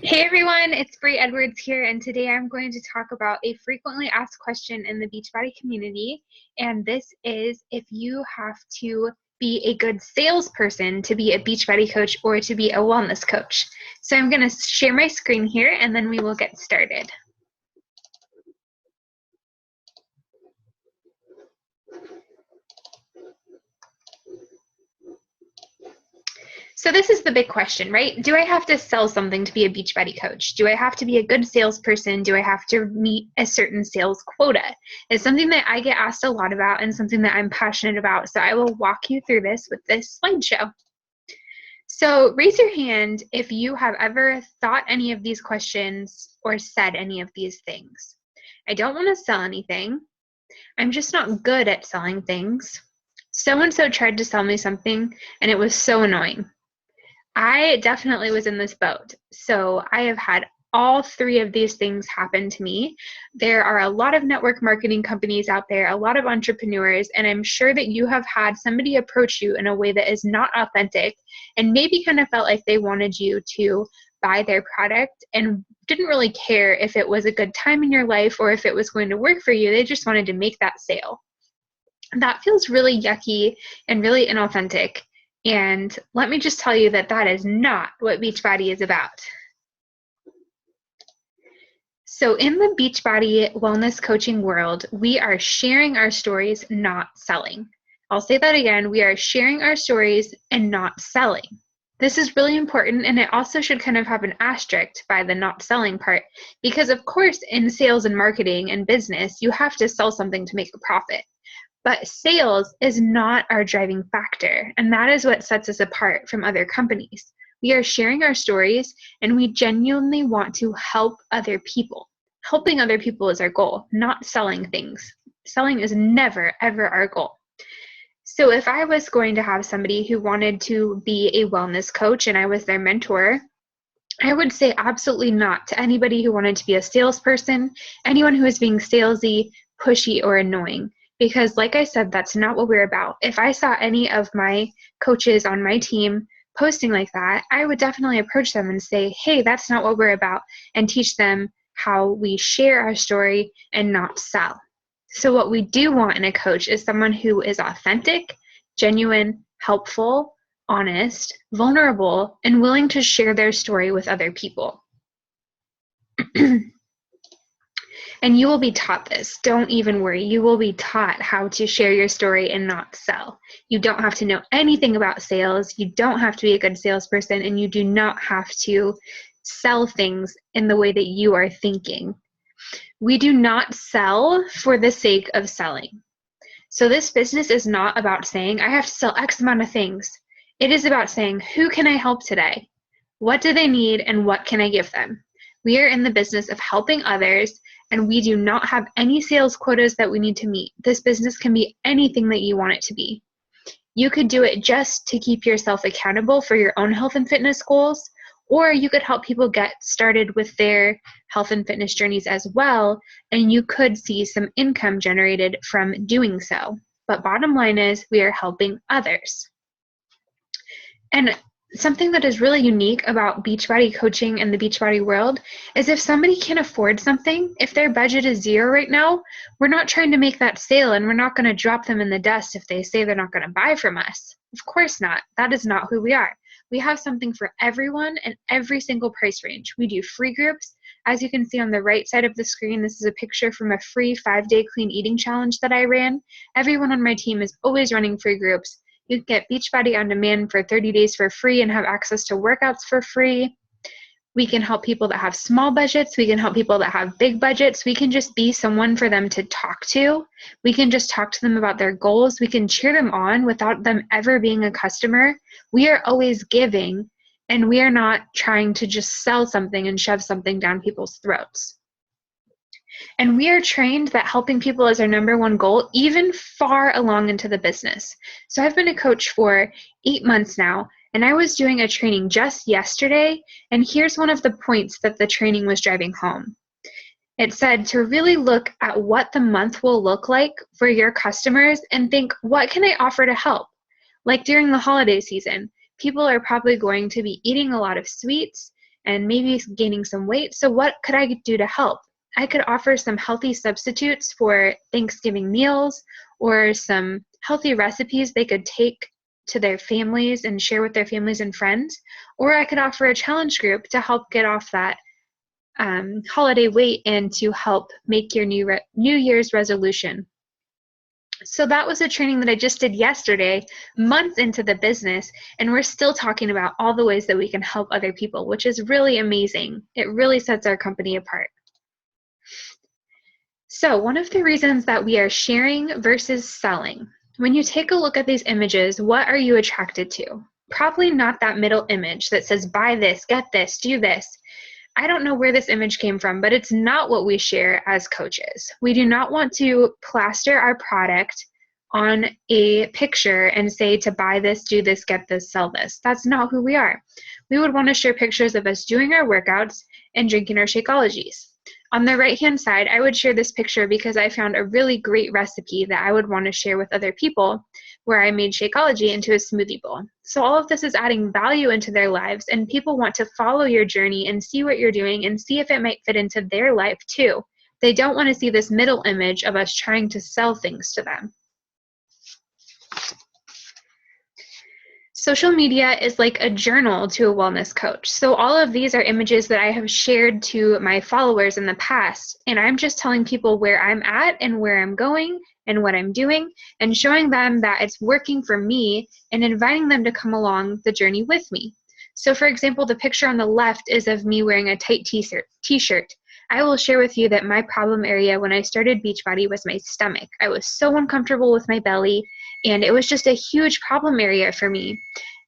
Hey everyone, it's Bree Edwards here, and today I'm going to talk about a frequently asked question in the Beachbody community, and this is if you have to be a good salesperson to be a Beachbody coach or to be a wellness coach. So I'm going to share my screen here, and then we will get started. So this is the big question, right? Do I have to sell something to be a Beachbody coach? Do I have to be a good salesperson? Do I have to meet a certain sales quota? It's something that I get asked a lot about and something that I'm passionate about. So I will walk you through this with this slideshow. So raise your hand if you have ever thought any of these questions or said any of these things. I don't want to sell anything. I'm just not good at selling things. So-and-so tried to sell me something and it was so annoying. I definitely was in this boat. So I have had all three of these things happen to me. There are a lot of network marketing companies out there, a lot of entrepreneurs, and I'm sure that you have had somebody approach you in a way that is not authentic and maybe kind of felt like they wanted you to buy their product and didn't really care if it was a good time in your life or if it was going to work for you. They just wanted to make that sale. That feels really yucky and really inauthentic. And let me just tell you that that is not what Beachbody is about. So in the Beachbody wellness coaching world, we are sharing our stories, not selling. I'll say that again. We are sharing our stories and not selling. This is really important, and it also should kind of have an asterisk by the not selling part, because of course in sales and marketing and business, you have to sell something to make a profit. But sales is not our driving factor, and that is what sets us apart from other companies. We are sharing our stories, and we genuinely want to help other people. Helping other people is our goal, not selling things. Selling is never, ever our goal. So if I was going to have somebody who wanted to be a wellness coach and I was their mentor, I would say absolutely not to anybody who wanted to be a salesperson, anyone who is being salesy, pushy, or annoying. Because like I said, that's not what we're about. If I saw any of my coaches on my team posting like that, I would definitely approach them and say, hey, that's not what we're about, and teach them how we share our story and not sell. So what we do want in a coach is someone who is authentic, genuine, helpful, honest, vulnerable, and willing to share their story with other people. And you will be taught this. Don't even worry. You will be taught how to share your story and not sell. You don't have to know anything about sales. You don't have to be a good salesperson, and you do not have to sell things in the way that you are thinking. We do not sell for the sake of selling. So this business is not about saying, I have to sell X amount of things. It is about saying, who can I help today? What do they need, and what can I give them? We are in the business of helping others, and we do not have any sales quotas that we need to meet. This business can be anything that you want it to be. You could do it just to keep yourself accountable for your own health and fitness goals, or you could help people get started with their health and fitness journeys as well, and you could see some income generated from doing so. But bottom line is, we are helping others. And something that is really unique about Beachbody coaching and the Beachbody world is if somebody can afford something, if their budget is zero right now, we're not trying to make that sale, and we're not going to drop them in the dust if they say they're not going to buy from us. Of course not. That is not who we are. We have something for everyone and every single price range. We do free groups. As you can see on the right side of the screen, this is a picture from a free 5-day clean eating challenge that I ran. Everyone on my team is always running free groups. You can get Beachbody on demand for 30 days for free and have access to workouts for free. We can help people that have small budgets. We can help people that have big budgets. We can just be someone for them to talk to. We can just talk to them about their goals. We can cheer them on without them ever being a customer. We are always giving, and we are not trying to just sell something and shove something down people's throats. And we are trained that helping people is our number one goal, even far along into the business. So I've been a coach for 8 months now, and I was doing a training just yesterday, and here's one of the points that the training was driving home. It said to really look at what the month will look like for your customers and think, what can I offer to help? Like during the holiday season, people are probably going to be eating a lot of sweets, and maybe gaining some weight. So what could I do to help? I could offer some healthy substitutes for Thanksgiving meals or some healthy recipes they could take to their families and share with their families and friends. Or I could offer a challenge group to help get off that holiday weight and to help make your New Year's resolution. So that was a training that I just did yesterday, months into the business, and we're still talking about all the ways that we can help other people, which is really amazing. It really sets our company apart. So one of the reasons that we are sharing versus selling, when you take a look at these images, what are you attracted to? Probably not that middle image that says, buy this, get this, do this. I don't know where this image came from, but it's not what we share as coaches. We do not want to plaster our product on a picture and say to buy this, do this, get this, sell this. That's not who we are. We would want to share pictures of us doing our workouts and drinking our Shakeologies. On the right-hand side, I would share this picture because I found a really great recipe that I would want to share with other people where I made Shakeology into a smoothie bowl. So all of this is adding value into their lives, and people want to follow your journey and see what you're doing and see if it might fit into their life too. They don't want to see this middle image of us trying to sell things to them. Social media is like a journal to a wellness coach. So all of these are images that I have shared to my followers in the past, and I'm just telling people where I'm at and where I'm going and what I'm doing and showing them that it's working for me and inviting them to come along the journey with me. So for example, the picture on the left is of me wearing a tight t-shirt. I will share with you that my problem area when I started Beachbody was my stomach. I was so uncomfortable with my belly, and it was just a huge problem area for me.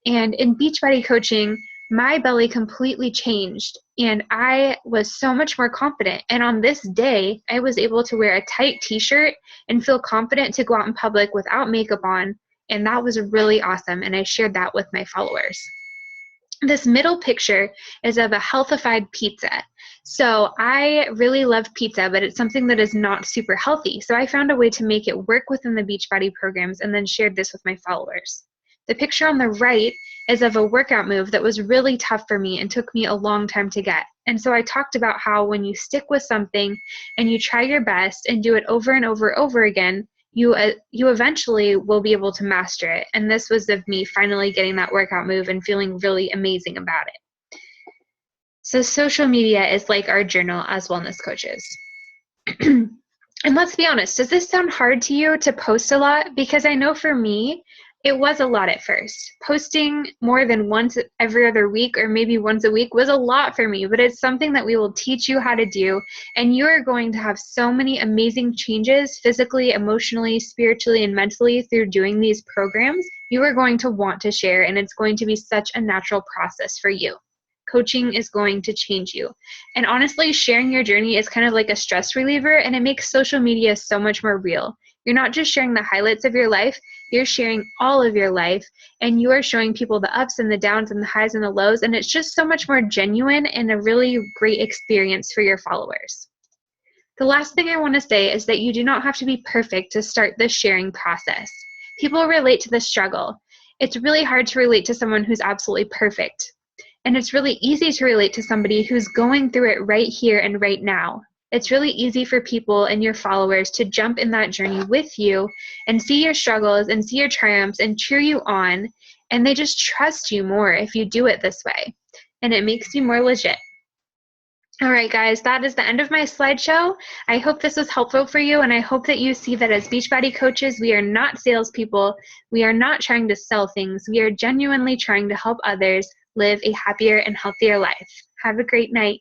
And in Beachbody coaching, my belly completely changed, and I was so much more confident. And on this day, I was able to wear a tight t-shirt and feel confident to go out in public without makeup on, and that was really awesome, and I shared that with my followers. This middle picture is of a healthified pizza. So I really love pizza, but it's something that is not super healthy. So I found a way to make it work within the Beachbody programs and then shared this with my followers. The picture on the right is of a workout move that was really tough for me and took me a long time to get. And so I talked about how when you stick with something and you try your best and do it over and over again, you eventually will be able to master it. And this was of me finally getting that workout move and feeling really amazing about it. So social media is like our journal as wellness coaches. And let's be honest, does this sound hard to you to post a lot? Because I know for me, it was a lot at first. Posting more than once every other week or maybe once a week was a lot for me, but it's something that we will teach you how to do, and you are going to have so many amazing changes physically, emotionally, spiritually, and mentally through doing these programs. You are going to want to share, and it's going to be such a natural process for you. Coaching is going to change you. And honestly, sharing your journey is kind of like a stress reliever, and it makes social media so much more real. You're not just sharing the highlights of your life, you're sharing all of your life, and you are showing people the ups and the downs and the highs and the lows, and it's just so much more genuine and a really great experience for your followers. The last thing I want to say is that you do not have to be perfect to start this sharing process. People relate to the struggle. It's really hard to relate to someone who's absolutely perfect. And it's really easy to relate to somebody who's going through it right here and right now. It's really easy for people and your followers to jump in that journey with you and see your struggles and see your triumphs and cheer you on. And they just trust you more if you do it this way. And it makes you more legit. All right, guys, that is the end of my slideshow. I hope this was helpful for you, and I hope that you see that as Beachbody coaches, we are not salespeople. We are not trying to sell things. We are genuinely trying to help others live a happier and healthier life. Have a great night.